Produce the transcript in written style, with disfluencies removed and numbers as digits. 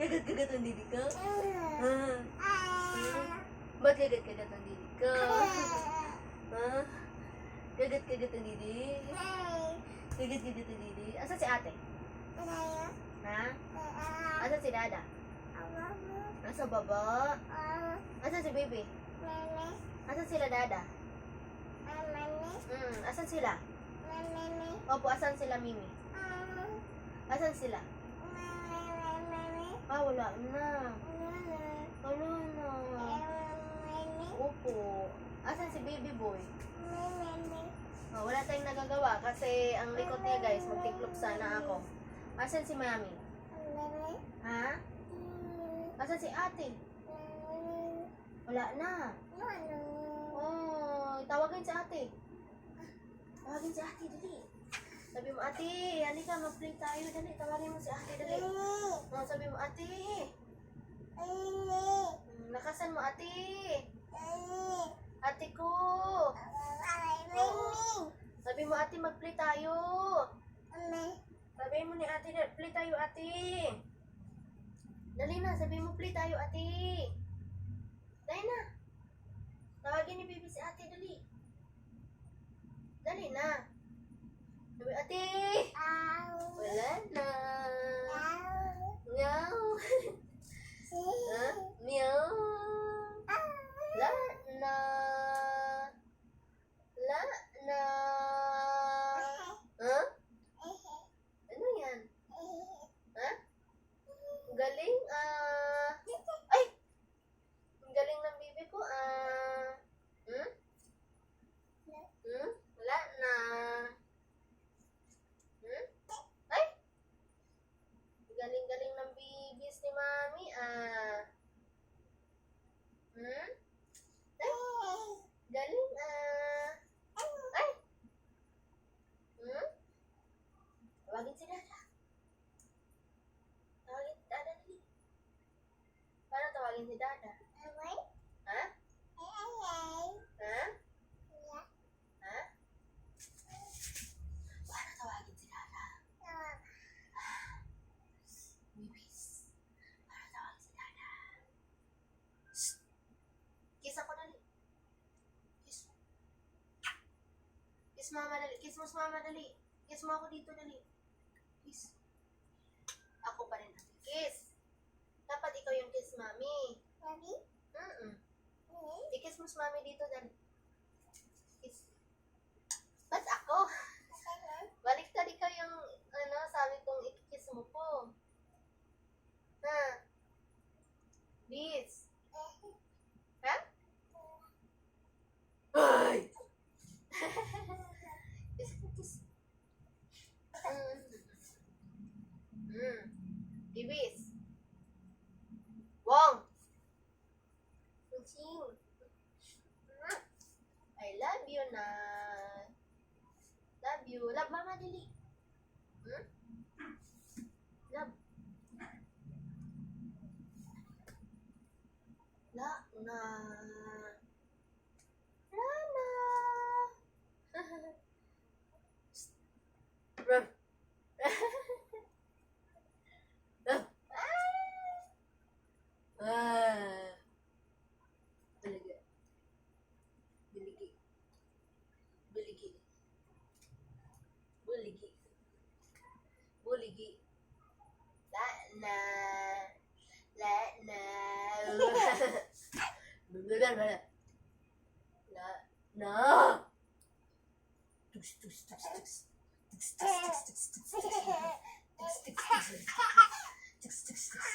Kagat-kagat ang didi ko? Ba't kagat-kagat ang didi ko? Kagat-kagat ang didi? Kagat-kagat ang didi? Asan si ate? Ha? Asan si dada? Nasa baba? Asan si baby? Asan sila dada? Asan sila? Opo, asan sila mimi? Asan sila? Wala na. Wala na. Opo. Asan si baby boy? Wala tayong nagagawa kasi ang likot niya guys, magtiklop sana ako. Asan si mami? Ha? Asan si ate? Wala na. Oh, tawagin si ate. Tawagin si ate, dali. Sabi mo, ate, halika, mag-play tayo. Dali, tawagin mo si ate, dali. Sabi mo, ate. Lakasan mo, ate. Ate ko. Sabi mo, ate, mag-play tayo. Sabi mo ni ate, play tayo, ate. Dali na, sabi mo, play tayo, ate. Dali na. Tawagin ni baby si ate, dali. Dali na. Sabi, ate. Wala na. Meow. Ha? Meow. Wala na. Wala na. Ha? Ano yan? Ha? Galing, ay! Ang galing ng bibi ko, Wala na. Ay! Galing-galing ng bibis ni mami, Ay! Galing, Ay! Tawagin si dada. Tawagin si dada, dali. Paano tawagin si dada? Ha? Ha? Ha? Paano tawagin si dada? Bibis. Paano tawagin si dada? Shh! Kiss ako, dali. Kiss. Kiss mama, dali. Kiss mo si mama, dali. Kiss mo ako dito, dali. Kiss. Ako pa rin, ate. Kiss. Dapat ikaw yung kiss mami. I-kiss mo si mami dito, dali. Kiss. Ba't ako? Baliktad ikaw yung, sabi kong i-kiss mo po. Ha? Bis. Ha? Ay! Kiss, kiss. Ibis. Wong. Kucing. I love you na. Love you. Love mama dili. Love. La na. La na. Ruff. Biligi. Biligi. Biligi. Buligi. Buligi. La na. La na. La na. Tuks tuks tuks tuks. Tuks tuks tuks tuks tuks. Tuks tuks tuks. Tuks tuks tuks.